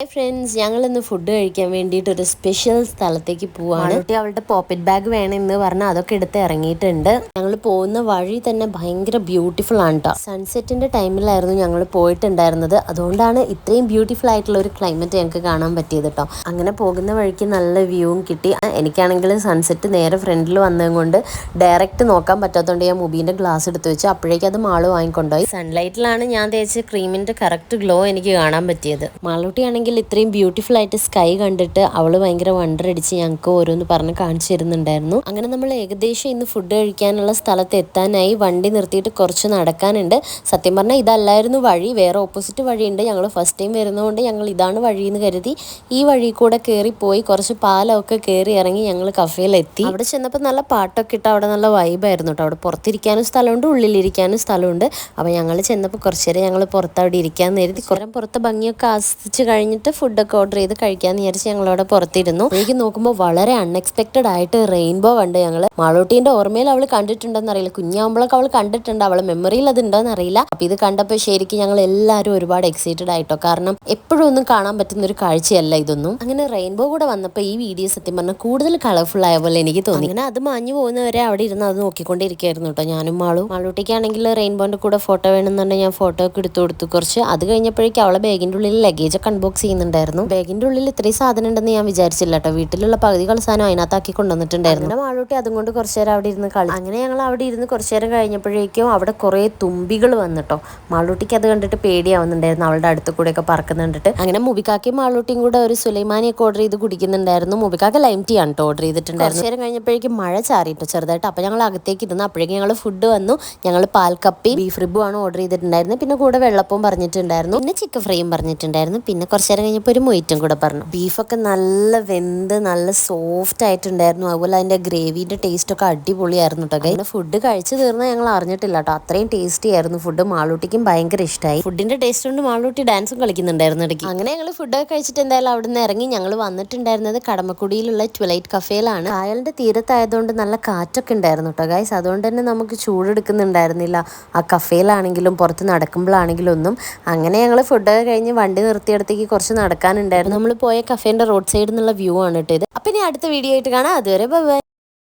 Hi friends, ഞങ്ങളിന്ന് food കഴിക്കാൻ വേണ്ടിയിട്ട് ഒരു സ്പെഷ്യൽ സ്ഥലത്തേക്ക് പോവാണ്. കുട്ടി അവളുടെ പോക്കറ്റ് ബാഗ് വേണമെന്ന് പറഞ്ഞാൽ അതൊക്കെ എടുത്ത് ഇറങ്ങിയിട്ടുണ്ട്. ഞങ്ങൾ പോകുന്ന വഴി തന്നെ ഭയങ്കര ബ്യൂട്ടിഫുൾ ആണ് കേട്ടോ. സൺസെറ്റിന്റെ ടൈമിലായിരുന്നു ഞങ്ങൾ പോയിട്ടുണ്ടായിരുന്നത്. അതുകൊണ്ടാണ് ഇത്രയും ബ്യൂട്ടിഫുൾ ആയിട്ടുള്ള ഒരു ക്ലൈമറ്റ് ഞങ്ങൾക്ക് കാണാൻ പറ്റിയത് കേട്ടോ. അങ്ങനെ പോകുന്ന വഴിക്ക് നല്ല വ്യൂവും കിട്ടി. എനിക്കാണെങ്കിൽ സൺസെറ്റ് നേരെ ഫ്രണ്ടിൽ വന്നതുകൊണ്ട് ഡയറക്റ്റ് നോക്കാൻ പറ്റാത്തതുകൊണ്ട് ഞാൻ മുബീൻ്റെ ഗ്ലാസ് എടുത്ത് വെച്ച് അപ്പോഴേക്കും അത് മാള് വാങ്ങിക്കൊണ്ടുപോയി. സൺലൈറ്റിലാണ് ഞാൻ തേച്ച ക്രീമിന്റെ കറക്റ്റ് ഗ്ലോ എനിക്ക് കാണാൻ പറ്റിയത്. മാളൂട്ടിയാണെങ്കിൽ ഇത്രയും ബ്യൂട്ടിഫുൾ ആയിട്ട് സ്കൈ കണ്ടിട്ട് അവള് ഭയങ്കര വണ്ടർ അടിച്ച് ഞങ്ങൾക്ക് ഓരോന്ന് പറഞ്ഞ് കാണിച്ചു തരുന്നുണ്ടായിരുന്നു. അങ്ങനെ നമ്മൾ ഏകദേശം ഇന്ന് ഫുഡ് കഴിക്കാനുള്ള സ്ഥലത്ത് എത്താനായി. വണ്ടി നിർത്തിയിട്ട് കുറച്ച് നടക്കാനുണ്ട്. സത്യം പറഞ്ഞാൽ ഇതല്ലായിരുന്നു വഴി, വേറെ ഓപ്പോസിറ്റ് വഴിയുണ്ട്. ഞങ്ങൾ ഫസ്റ്റ് ടൈം വരുന്നതുകൊണ്ട് ഞങ്ങൾ ഇതാണ് വഴിയെന്ന് കരുതി ഈ വഴി കൂടെ കയറിപ്പോയി. കുറച്ച് പാലമൊക്കെ കയറി ഇറങ്ങി ഞങ്ങൾ കഫേയിലെത്തി. അവിടെ ചെന്നപ്പോൾ നല്ല പാട്ടൊക്കെ ഇട്ട് അവിടെ നല്ല വൈബായിരുന്നു കേട്ടോ. അവിടെ പുറത്തിരിക്കാനും സ്ഥലമുണ്ട്, ഉള്ളിലിരിക്കാനും സ്ഥലമുണ്ട്. അപ്പോൾ ഞങ്ങൾ ചെന്നപ്പോൾ കുറച്ച് നേരം ഞങ്ങൾ പുറത്ത് അവിടെ ഇരിക്കാൻ നേരത്തി കുറേ പുറത്ത് ഭംഗിയൊക്കെ ആസ്വദിച്ച് കഴിഞ്ഞിട്ട് ഫുഡൊക്കെ ഓർഡർ ചെയ്ത് കഴിക്കാമെന്ന് വിചാരിച്ച് ഞങ്ങളവിടെ പുറത്തിരുന്നു. അപ്പോഴേക്ക് നോക്കുമ്പോൾ വളരെ അൺഎക്സ്പെക്റ്റഡ് ആയിട്ട് റെയിൻബോ കണ്ട് ഞങ്ങൾ. മാളൂട്ടീൻ്റെ ഓർമ്മയിൽ അവൾ കണ്ടിട്ടുണ്ടോയെന്ന് അറിയില്ല, കുഞ്ഞാകുമ്പോഴൊക്കെ അവൾ കണ്ടിട്ടുണ്ട്, അവളെ മെമ്മറിയിൽ അത് ഉണ്ടോയെന്ന് അറിയില്ല. അപ്പോൾ ഇത് കണ്ടപ്പോൾ ശരിക്കും ഞങ്ങൾ എല്ലാവരും ഒരുപാട് എക്സൈറ്റഡ് ആയിട്ടോ. കാരണം എപ്പോഴും ഒന്നും കാണാൻ പറ്റുന്ന ഒരു കാഴ്ചയല്ല ഇതൊന്നും. അങ്ങനെ റെയിൻബോ കൂടെ വന്നപ്പോൾ ഈ വീഡിയോ സത്യം പറഞ്ഞാൽ കൂടുതൽ കളർഫുൾ ആയ പോലെ എനിക്ക് തോന്നി. അങ്ങനെ അത് മാഞ്ഞു പോകുന്നവരെ അവിടെ ഇരുന്ന് അത് നോക്കിക്കൊണ്ടിരിക്കുകയായിരുന്നു കേട്ടോ ഞാനും മാളൂട്ടിക്കാണെങ്കിൽ റെയിൻബോൻ്റെ കൂടെ ഫോട്ടോ വേണമെന്നുണ്ടെങ്കിൽ ഞാൻ ഫോട്ടോ ഒക്കെ എടുത്തു കൊടുത്തു കുറച്ച്. അത് കഴിഞ്ഞപ്പോഴേക്കും അവളെ ബാഗിൻ്റെ ഉള്ളിൽ ലഗേജൊക്കെ അൺബോക്സ് ചെയ്യുന്നുണ്ടായിരുന്നു. ബാഗിൻ്റെ ഉള്ളിൽ ഇത്രയും സാധനം ഉണ്ടെന്ന് ഞാൻ വിചാരിച്ചില്ല കേട്ടോ. വീട്ടിലുള്ള പകുതികൾ സാധനം അതിനകത്താക്കി കൊണ്ടുവന്നിട്ടുണ്ടായിരുന്നു. അങ്ങനെ മാളൂട്ടി അതും കൊണ്ട് കുറച്ച് നേരം അവിടെ ഇരുന്ന് കളി. അങ്ങനെ ഞങ്ങൾ അവിടെ ഇരുന്ന് കുറച്ച് നേരം കഴിഞ്ഞപ്പോഴേക്കും അവിടെ കുറേ തുമ്പികൾ വന്നിട്ടോ. മാളൂട്ടിക്ക് അത് കണ്ടിട്ട് പേടിയാവുന്നുണ്ടായിരുന്നു, അവളുടെ അടുത്ത് കൂടെയൊക്കെ പറക്കുന്നുണ്ടിട്ട്. അങ്ങനെ മുബിക്കാക്കും മാളൂട്ടിയും കൂടെ ഒരു സുലൈമാനിയൊക്കെ ഓർഡർ ചെയ്ത് കുടിക്കുന്നുണ്ടായിരുന്നു. മുബിക്കാക്ക് ലൈം ടീ ആണ് ഓർഡർ ചെയ്തിട്ടുണ്ടായിരുന്നു. കുറച്ച് നേരം കഴിഞ്ഞപ്പോഴേക്കും മഴ ചാറിയിട്ടോ ചെറുതായിട്ട്. അപ്പോൾ ഞങ്ങൾ അകത്തേക്ക് ഇരുന്നു. അപ്പോഴേക്കും ഞങ്ങൾ ഫുഡ് വന്നു. ഞങ്ങൾ പാൽക്കപ്പി ബീഫ് റിബും ആണ് ഓർഡർ ചെയ്തിട്ടുണ്ടായിരുന്നത്. പിന്നെ കൂടെ വെള്ളപ്പവും പറഞ്ഞിട്ടുണ്ടായിരുന്നു, പിന്നെ ചിക്കൻ ഫ്രൈയും പറഞ്ഞിട്ടുണ്ടായിരുന്നു. പിന്നെ കുറച്ച് നേരം കഴിഞ്ഞപ്പോൾ ഒരു മൊയ്റ്റും കൂടെ പറഞ്ഞു. ബീഫൊക്കെ നല്ല വെന്ത് നല്ല സോഫ്റ്റ് ആയിട്ടുണ്ടായിരുന്നു. അതുപോലെ അതിൻ്റെ ഗ്രേവിൻ്റെ ടേസ്റ്റൊക്കെ അടിപൊളിയായിരുന്നു കേട്ടോ. അങ്ങനെ ഫുഡ് കഴിച്ച് തീർന്നാൽ ഞങ്ങൾ അറിഞ്ഞിട്ടില്ല കേട്ടോ, അത്രയും ടേസ്റ്റി ആയിരുന്നു ഫുഡ്. മാളൂട്ടിക്കും ഭയങ്കര ഇഷ്ടമായി. ഫുഡിൻ്റെ ടേസ്റ്റ് കൊണ്ട് മാളൂട്ടി ഡാൻസും കളിക്കുന്നുണ്ടായിരുന്നു ഇടയ്ക്ക്. അങ്ങനെ ഞങ്ങൾ ഫുഡൊക്കെ കഴിച്ചിട്ട് എന്തായാലും അവിടെ നിന്ന് ഇറങ്ങി. ഞങ്ങൾ വന്നിട്ടുണ്ടായിരുന്നത് കടമക്കുടിയിലുള്ള ട്വിലൈറ്റ് കഫേയിലാണ്. കായലിൻ്റെ തീരത്തായതുകൊണ്ട് നല്ല കാറ്റൊക്കെ ഉണ്ടായിരുന്നു കേട്ടോ ഗൈസ്. അതുകൊണ്ട് തന്നെ നമുക്ക് ചൂടെടുക്കുന്നുണ്ടായിരുന്നില്ല ആ കഫേയിലാണെങ്കിലും പുറത്ത് നടക്കുമ്പോഴാണെങ്കിലും ഒന്നും. അങ്ങനെ ഞങ്ങൾ ഫുഡൊക്കെ കഴിഞ്ഞ് വണ്ടി നിർത്തിയിടത്തേക്ക് കുറച്ച് നടക്കാനുണ്ടായിരുന്നു. നമ്മൾ പോയ കഫേൻ്റെ റോഡ് സൈഡിൽ നിന്നുള്ള വ്യൂ ആണ് കേട്ടോ ഇത്. അപ്പം ഇനി അടുത്ത വീഡിയോ ആയിട്ട് കാണാം. അതുവരെ ബൈ.